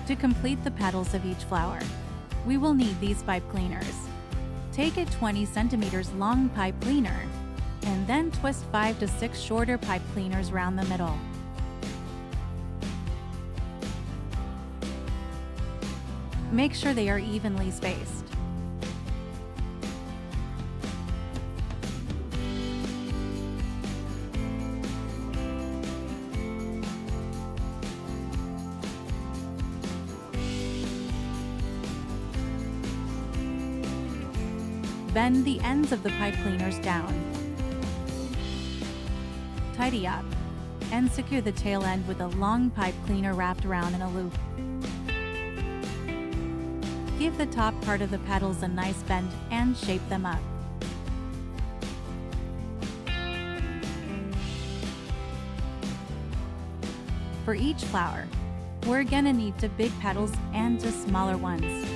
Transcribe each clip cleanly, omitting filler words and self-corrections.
To complete the petals of each flower, we will need these pipe cleaners. Take a 20 centimeters long pipe cleaner and then twist 5 to 6 shorter pipe cleaners around the middle. Make sure they are evenly spaced. Bend the ends of the pipe cleaners down. Tidy up and secure the tail end with a long pipe cleaner wrapped around in a loop. Give the top part of the petals a nice bend and shape them up. For each flower, we're gonna need 2 big petals and 2 smaller ones.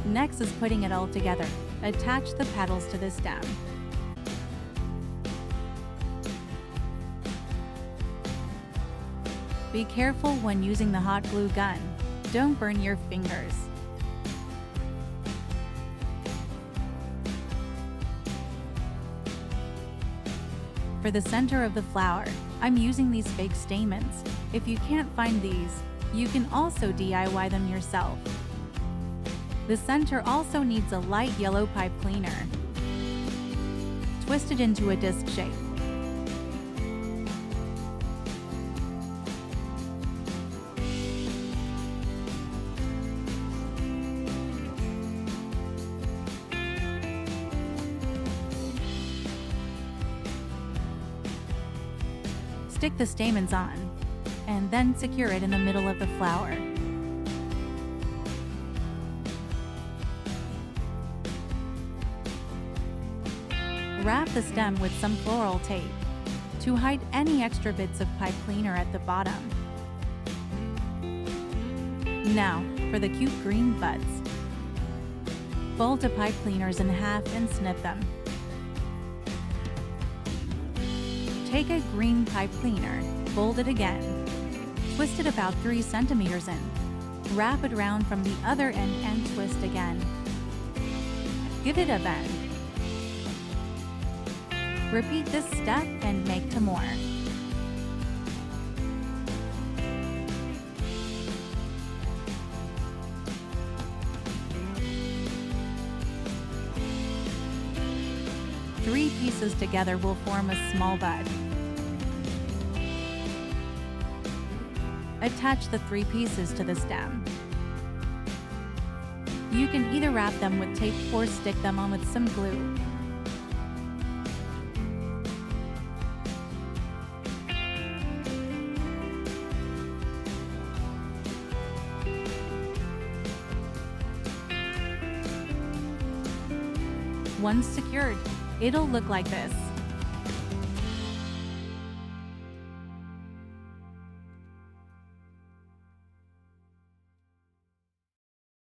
Next is putting it all together. Attach the petals to the stem. Be careful when using the hot glue gun. Don't burn your fingers. For the center of the flower, I'm using these fake stamens. If you can't find these, you can also DIY them yourself. The center also needs a light yellow pipe cleaner. Twist it into a disc shape. Stick the stamens on, and then secure it in the middle of the flower. Wrap the stem with some floral tape to hide any extra bits of pipe cleaner at the bottom. Now, for the cute green buds. Fold the pipe cleaners in half and snip them. Take a green pipe cleaner, fold it again. Twist it about 3 centimeters in. Wrap it around from the other end and twist again. Give it a bend. Repeat this step and make 2 more. Three pieces together will form a small bud. Attach the 3 pieces to the stem. You can either wrap them with tape or stick them on with some glue. Once secured, it'll look like this.